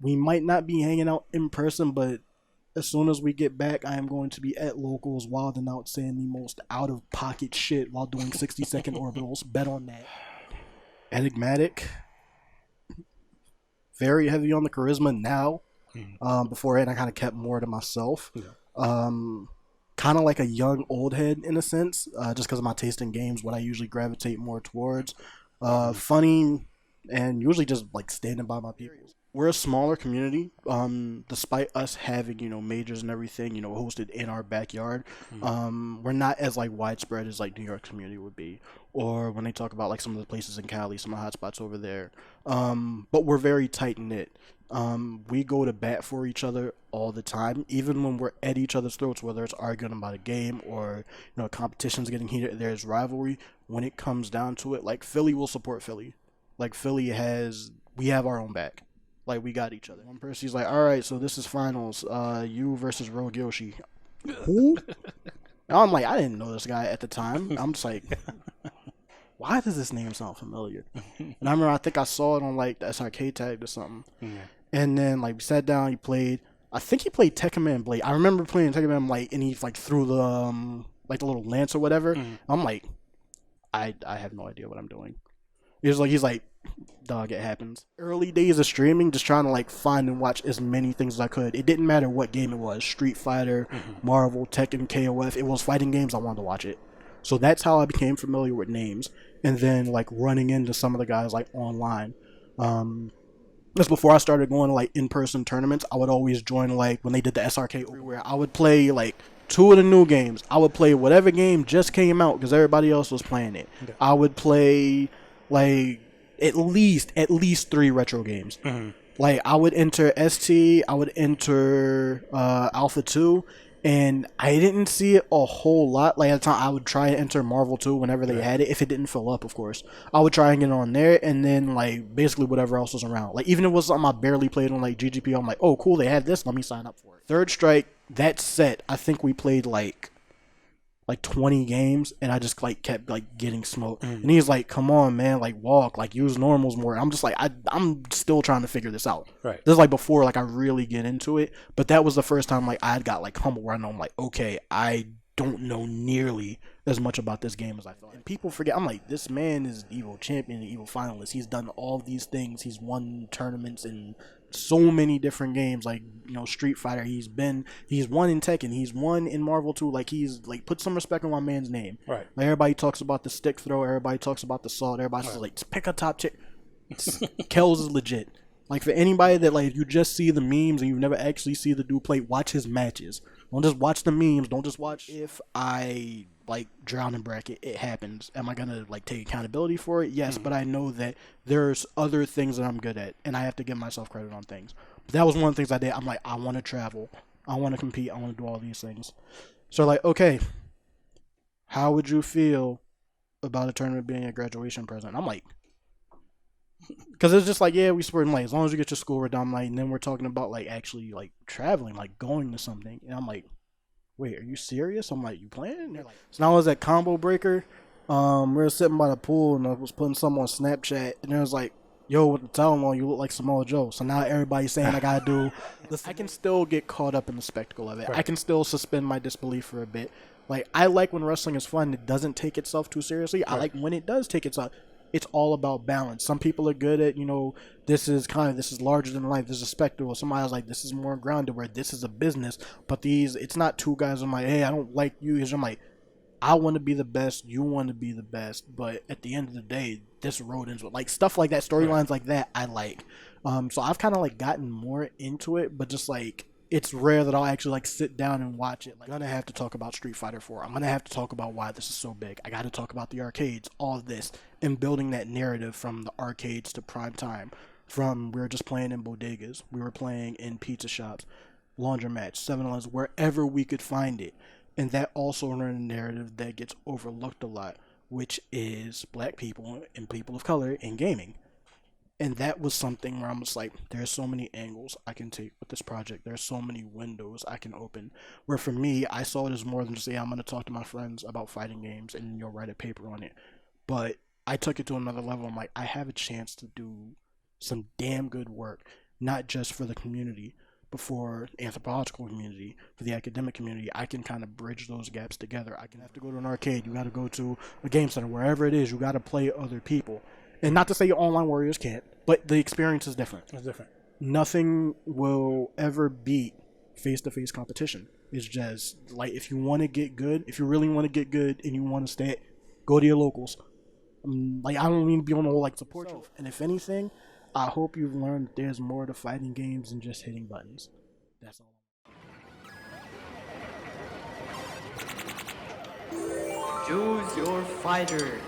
we might not be hanging out in person, but as soon as we get back, I am going to be at locals wilding out saying the most out-of-pocket shit while doing 60-second orbitals. Bet on that. Enigmatic. Very heavy on the charisma now. Beforehand, I kind of kept more to myself. Kind of like a young old head in a sense, just because of my taste in games, what I usually gravitate more towards. Funny, and usually just like standing by my people. We're a smaller community, despite us having, majors and everything, hosted in our backyard. We're not as like widespread as like New York community would be, or when they talk about like some of the places in Cali, some of the hotspots over there. But we're very tight knit. We go to bat for each other all the time, even when we're at each other's throats, whether it's arguing about a game or competition's getting heated. There's rivalry. When it comes down to it, like Philly will support Philly. Like we have our own back. Like, we got each other. One person's like, all right, so this is finals. You versus Rogue Yoshi. Who? And I'm like, I didn't know this guy at the time. I'm just like, why does this name sound familiar? And I remember, I think I saw it on, like, the SRK tag or something. And then, like, we sat down, he played. I think he played Tekken Man Blade. I remember playing Tekken Man, like, and he, like, threw the, like, the little lance or whatever. I'm like, I have no idea what I'm doing. He's like, dog, it happens. Early days of streaming, just trying to like find and watch as many things as I could. It didn't matter what game it was, Street Fighter, Marvel, Tekken, KOF. It was fighting games, I wanted to watch it. So that's how I became familiar with names. And then like running into some of the guys like online. Just before I started going to like in-person tournaments, I would always join like when they did the SRK everywhere. I would play like 2 of the new games. I would play whatever game just came out because everybody else was playing it. I would play like at least 3 retro games. Like I would enter ST, I would enter Alpha 2, and I didn't see it a whole lot. Like at the time, I would try and enter Marvel 2 whenever they had it, if it didn't fill up, of course. I would try and get on there, and then like basically whatever else was around. Like even if it was something I barely played on like GGP, I'm like, oh cool, they had this, let me sign up for it. Third Strike, that set, I think we played like 20 games, and I just like kept like getting smoked. And he's like, come on man, like walk, like use normals more. I'm just like, I'm still trying to figure this out. This is like before like I really get into it, but that was the first time like I got like humble where I know I'm like, okay, I don't know nearly as much about this game as I thought. And people forget, I'm like, this man is an EVO champion, an EVO finalist. He's done all these things. He's won tournaments in so many different games, like Street Fighter. He's won in Tekken. He's won in Marvel 2. Like he's like, put some respect on my man's name. Like everybody talks about the stick throw. Everybody talks about the salt. Everybody's like, just pick a top chick. Kells is legit. Like for anybody that like, if you just see the memes and you never actually see the dude play, watch his matches. Don't just watch the memes. Don't just watch. If I like drown in bracket, it happens. Am I gonna like take accountability for it? Yes, but I know that there's other things that I'm good at, and I have to give myself credit on things. But that was one of the things I did. I'm like, I want to travel, I want to compete, I want to do all these things. So like, okay, how would you feel about a tournament being a graduation present? I'm like, because it's just like, yeah, we support like as long as you get your school done, like, and then we're talking about like actually like traveling, like going to something, and I'm like, wait, are you serious? I'm like, you playing? They're like, so now I was at Combo Breaker. We were sitting by the pool, and I was putting something on Snapchat, and it was like, yo, with the towel on, you look like Samoa Joe. So now everybody's saying I gotta do. Listen, I can still get caught up in the spectacle of it. I can still suspend my disbelief for a bit. Like I like when wrestling is fun. It doesn't take itself too seriously. I like when it does take itself. It's all about balance. Some people are good at, this is larger than life. This is a spectacle. Somebody's like, this is more grounded, where this is a business. But it's not two guys. I'm like, hey, I don't like you. I'm like, I want to be the best. You want to be the best. But at the end of the day, this road ends with like stuff like that, storylines like that. I like. So I've kind of like gotten more into it, but just like, it's rare that I'll actually like sit down and watch it. Like, I'm gonna have to talk about Street Fighter 4. I'm gonna have to talk about why this is so big. I got to talk about the arcades, all of this, and building that narrative from the arcades to prime time. From we were just playing in bodegas, we were playing in pizza shops, laundromats, 7-Elevens, wherever we could find it. And that also ran a narrative that gets overlooked a lot, which is black people and people of color in gaming. And that was something where I'm just like, there's so many angles I can take with this project. There's so many windows I can open. Where for me, I saw it as more than just, I'm going to talk to my friends about fighting games and write a paper on it. But I took it to another level. I'm like, I have a chance to do some damn good work. not just for the community, but for the anthropological community, for the academic community. I can kind of bridge those gaps together. I can have to go to an arcade. You got to go to a game center, wherever it is. You got to play other people. And not to say online warriors can't, but the experience is different. It's different. Nothing will ever beat face-to-face competition. It's just like, if you want to get good, if you really want to get good and you want to stay, go to your locals. Like, I don't mean to be on the whole like support you. And if anything, I hope you've learned that there's more to fighting games than just hitting buttons. That's all. Choose your fighter.